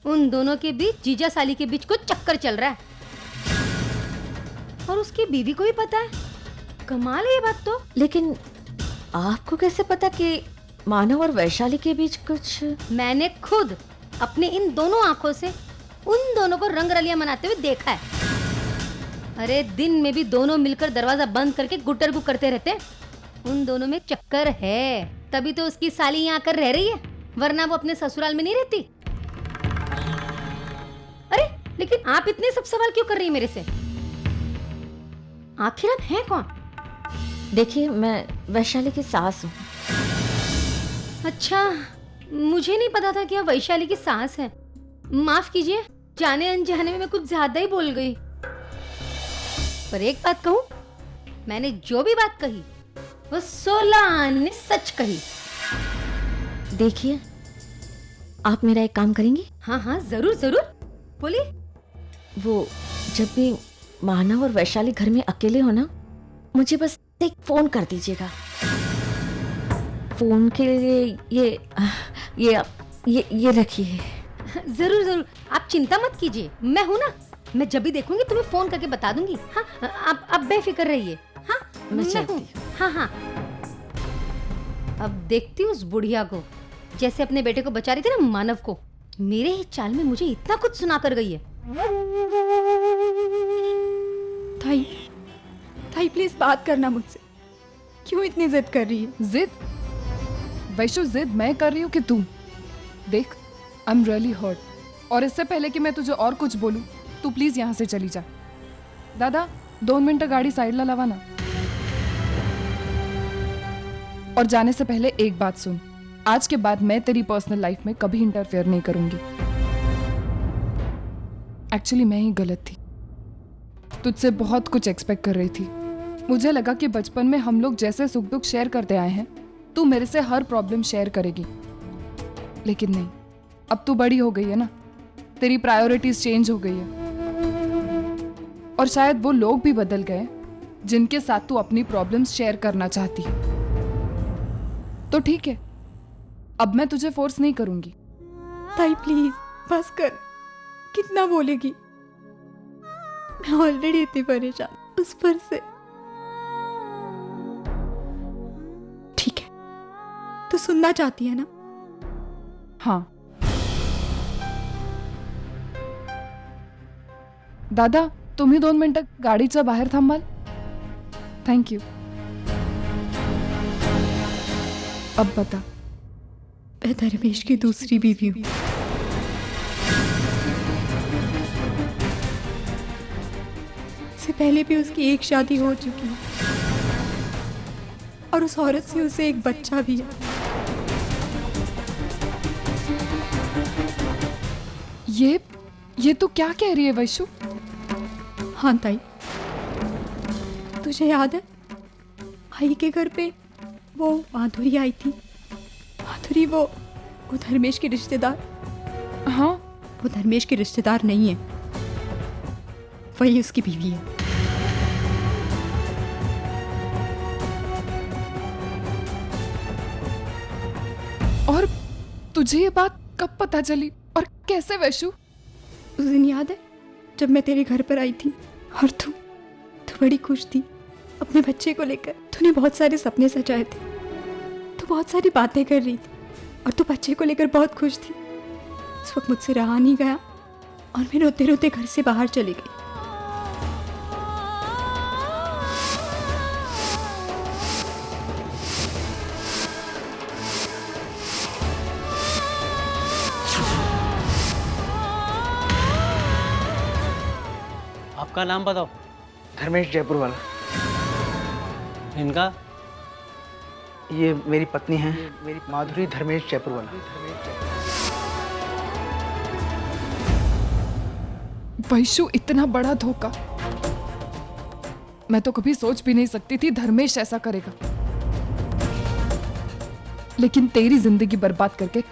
उन दोनों के बीच, जीजा साली के बीच कुछ चक्कर चल रहा है और उसकी बीवी को ही पता है। कमाल है ये बात तो। लेकिन आपको कैसे पता कि मानव और वैशाली के बीच कुछ? मैंने खुद अपने इन दोनों आंखों से उन दोनों को रंगरलियां मनाते हुए देखा है। अरे दिन में भी दोनों मिलकर दरवाजा बंद करके गुटरगु करते रहते हैं। उन दोनों में चक्कर है, तभी तो उसकी साली यहाँ आकर रह रही है, वरना वो अपने ससुराल में नहीं रहती। अरे लेकिन आप इतने सब सवाल क्यों कर रही है मेरे से? आखिर आप हैं कौन? देखिए, मैं वैशाली की सास हूँ। अच्छा, मुझे नहीं पता था कि आप वैशाली की सास हैं। माफ कीजिए, जाने अनजाने में मैं कुछ ज्यादा ही बोल गई। पर एक बात कहूँ, मैंने जो भी बात कही वो 16 आने सच कही। देखिए, आप मेरा एक काम करेंगी? हाँ हाँ, जरूर जरूर, बोलिए। वो जब भी मानव और वैशाली घर में अकेले हो ना, मुझे बस एक फोन कर दीजिएगा। फोन के लिए ये रखिए। जरूर जरूर, आप चिंता मत कीजिए, मैं हूँ ना। मैं जब भी देखूंगी तुम्हें फोन करके बता दूंगी। हाँ, आप बेफिक्र रहिए। हाँ, मैं हूँ। हाँ हाँ, अब देखती हूँ उस बुढ़िया को, जैसे अपने बेटे को बचा रही थी ना मानव को, मेरे ही चाल में मुझे इतना कुछ सुना कर गई है। ताई, ताई प्लीज बात करना मुझसे। क्यों इतनी जिद कर रही है? जिद? वैशु, जिद मैं कर रही हूँ कि तू? देख, आई एम रियली हर्ट, और इससे पहले कि मैं तुझे और कुछ बोलूँ, तू प्लीज यहाँ से चली जा। दादा, 2 मिनट गाड़ी साइडला लावा ना। और जाने से पहले एक बात सुन, आज के बाद मैं तेरी पर्सनल लाइफ में कभी इंटरफेयर नहीं करूंगी। एक्चुअली मैं ही गलत थी, तुझसे बहुत कुछ एक्सपेक्ट कर रही थी। मुझे लगा कि बचपन में हम लोग जैसे सुख दुख शेयर करते आए हैं, तू मेरे से हर प्रॉब्लम शेयर करेगी। लेकिन नहीं, अब तू बड़ी हो गई है ना, तेरी प्रायोरिटीज चेंज हो गई है, और शायद वो लोग भी बदल गए जिनके साथ तू अपनी प्रॉब्लम्स शेयर करना चाहती है। तो ठीक है, अब मैं तुझे फोर्स नहीं करूंगी। ताई प्लीज बस कर, कितना बोलेगी? मैं ऑलरेडी इतनी परेशान, उस पर से। ठीक है, तो सुनना चाहती है ना? हाँ दादा, तुम्ही 2 मिनिटं गाडीच्या बाहेर थांबाल? Thank you. अब बता। मैं धर्मेश की दूसरी बीवी हूँ। इससे पहले भी उसकी एक शादी हो चुकी है, और उस औरत से उसे एक बच्चा भी है। ये तू क्या कह रही है वैशु? हाँ ताई, तुझे याद है आई के घर पे वो माधुरी आई थी? माधुरी, वो धर्मेश के रिश्तेदार। हाँ, वो धर्मेश के रिश्तेदार नहीं है, वही उसकी बीवी है। और तुझे ये बात कब पता चली और कैसे वैशु? उस दिन याद है जब मैं तेरे घर पर आई थी और तू बड़ी खुश थी अपने बच्चे को लेकर। तूने बहुत सारे सपने सजाए थे, तू बहुत सारी बातें कर रही थी, और तू बच्चे को लेकर बहुत खुश थी। उस वक्त मुझसे रहा नहीं गया और मैं रोते रोते घर से बाहर चली गई। आपका नाम बताओ। धर्मेश जयपुर वाला। इनका? ये मेरी पत्नी है, मेरी माधुरी धर्मेश जयपुर वाला। वैशु, इतना बड़ा धोखा मैं तो कभी सोच भी नहीं सकती थी धर्मेश ऐसा करेगा। लेकिन तेरी जिंदगी बर्बाद करके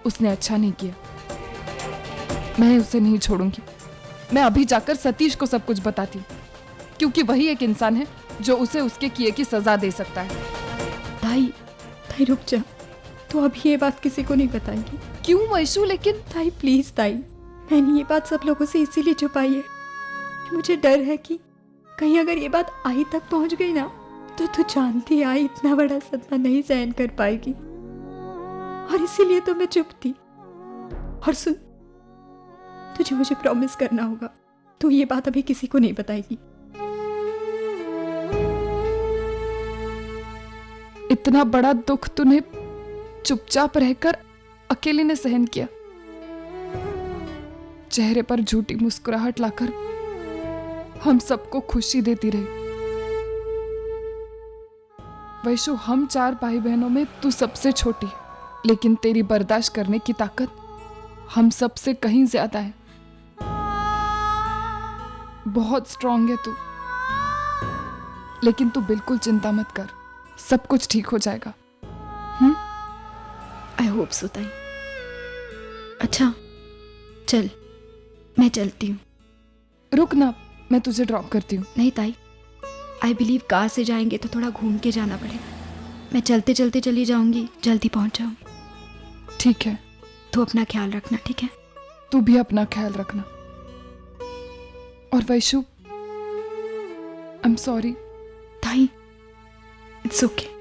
उसने अच्छा नहीं किया। मैं उसे नहीं छोड़ूंगी। मैं अभी जाकर सतीश को सब कुछ बताती हूँ, क्योंकि वही एक इंसान है जो उसे उसके किए की सजा दे सकता है। ताई रुक जा, तू अभी ये बात किसी को नहीं बताएगी? क्यों वैशु? लेकिन ताई प्लीज ताई, मैंने ये बात सब लोगों से इसीलिए छुपाई है कि मुझे डर है कि कहीं अगर ये बात आई तक पहुंच गई ना तो तू जानती है आई इतना बड़ा सदमा नहीं सहन कर पाएगी, और इसीलिए तो मैं चुप थी। और सुन, तुझे मुझे प्रॉमिस करना होगा तू ये बात अभी किसी को नहीं बताएगी। इतना बड़ा दुख तूने चुपचाप रहकर अकेले ने सहन किया, चेहरे पर झूठी मुस्कुराहट लाकर हम सबको खुशी देती रही। वैशु, हम 4 भाई बहनों में तू सबसे छोटी, लेकिन तेरी बर्दाश्त करने की ताकत हम सबसे कहीं ज्यादा है। बहुत स्ट्रांग है तू, लेकिन तू बिल्कुल चिंता मत कर, सब कुछ ठीक हो जाएगा। आई होप सो ताई। अच्छा चल, मैं चलती हूँ। रुक ना, मैं तुझे ड्रॉप करती हूँ। नहीं ताई, आई बिलीव कार से जाएंगे तो थोड़ा घूम के जाना पड़ेगा। मैं चलते चलते चली जाऊंगी, जल्दी पहुंच जाऊँ। ठीक है, तू अपना ख्याल रखना, ठीक है? तू भी अपना ख्याल रखना। और वैशु, आई एम सॉरी। ताई, इट्स ओके।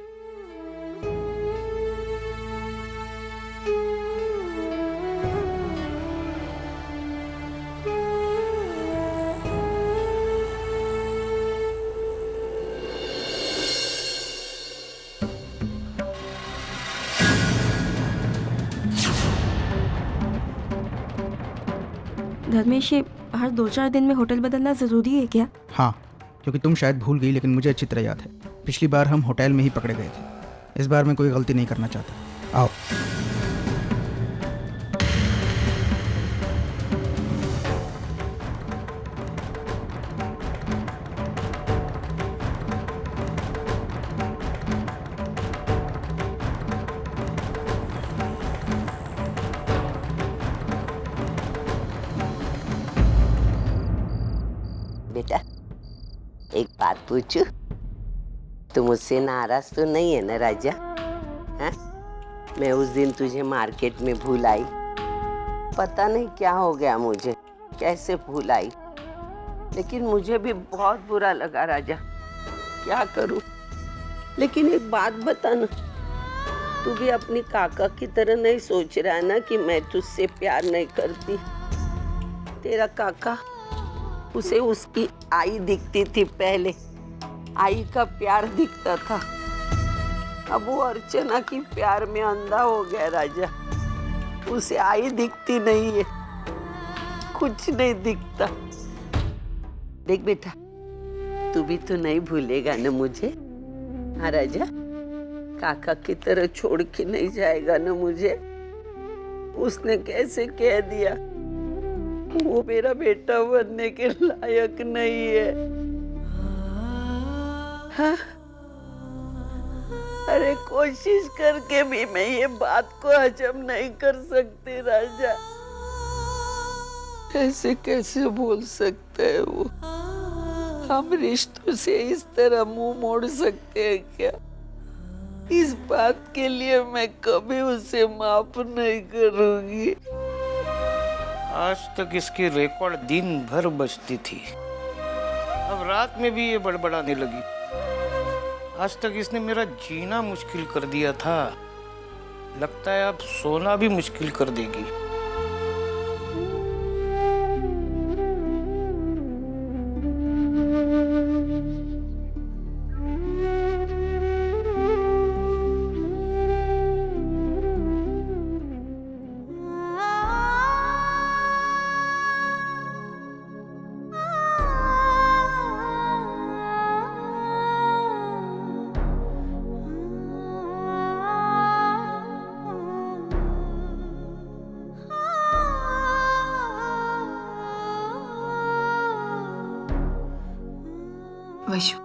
धर्मेश, ये हर 2-4 दिन में होटल बदलना ज़रूरी है क्या? हाँ, क्योंकि तुम शायद भूल गई, लेकिन मुझे अच्छी तरह याद है। पिछली बार हम होटल में ही पकड़े गए थे। इस बार मैं कोई गलती नहीं करना चाहता। आओ। बेटा, एक बात पूछूं? तू मुझसे नाराज तो नहीं है ना राजा? हाँ? मैं उस दिन तुझे मार्केट में भूल आई, पता नहीं क्या हो गया मुझे, कैसे भूल आई, लेकिन मुझे भी बहुत बुरा लगा राजा, क्या करूं? लेकिन एक बात बता ना, तू भी अपनी काका की तरह नहीं सोच रहा है ना कि मैं तुझसे प्यार नहीं करती? तेरा काका, उसे उसकी आई दिखती थी पहले, आई का प्यार दिखता था। अब वो अर्चना की प्यार में अंधा हो गया राजा, उसे आई दिखती नहीं है, कुछ नहीं दिखता। देख बेटा, तू भी तो नहीं भूलेगा ना मुझे? हाँ राजा, काका की तरह छोड़ के नहीं जाएगा ना मुझे? उसने कैसे कह दिया वो मेरा बेटा बनने के लायक नहीं है? हाँ? अरे कोशिश करके भी मैं ये बात को हजम नहीं कर सकती राजा। ऐसे कैसे बोल सकते हैं वो? हम रिश्तों से इस तरह मुंह मोड़ सकते हैं क्या? इस बात के लिए मैं कभी उसे माफ नहीं करूंगी। आज तक इसकी रिकॉर्ड दिन भर बजती थी, अब रात में भी ये बड़बड़ाने लगी। आज तक इसने मेरा जीना मुश्किल कर दिया था, लगता है अब सोना भी मुश्किल कर देगी। वैशु,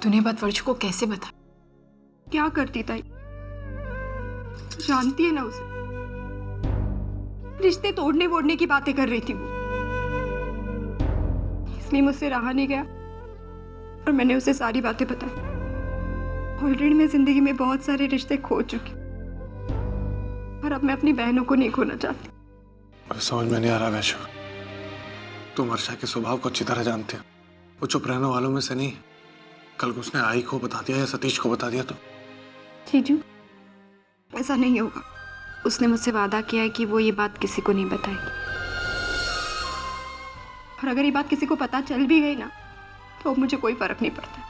तूने बात वर्षु को कैसे बता? क्या करती ताई? जानती है ना उसे, रिश्ते तोड़ने वोड़ने की बातें कर रही थी वो, इसलिए मुझसे रहा नहीं गया और मैंने उसे सारी बातें बताई। ऑलरेडी मैं जिंदगी में बहुत सारे रिश्ते खो चुकी और अब मैं अपनी बहनों को नहीं खोना चाहती। समझ में नहीं आ रहा वैशु, तुम वर्षा के स्वभाव को अच्छी तरह जानते हो। वो चुप रहने वालों में से नहीं। कल को उसने आई को बता दिया या सतीश को बता दिया तो? जीजू, ऐसा नहीं होगा। उसने मुझसे वादा किया है कि वो ये बात किसी को नहीं बताएगी। और अगर ये बात किसी को पता चल भी गई ना, तो अब मुझे कोई फर्क नहीं पड़ता।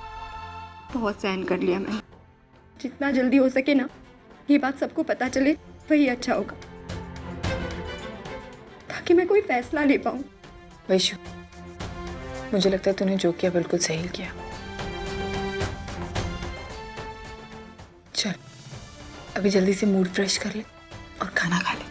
बहुत सहन कर लिया मैंने। जितना जल्दी हो सके ना ये बात सबको पता चले, वही अच्छा होगा, ताकि मैं कोई फैसला ले पाऊँ। वैशु, मुझे लगता है तूने जो किया बिल्कुल सही किया। चल अभी जल्दी से मूड फ्रेश कर ले और खाना खा ले।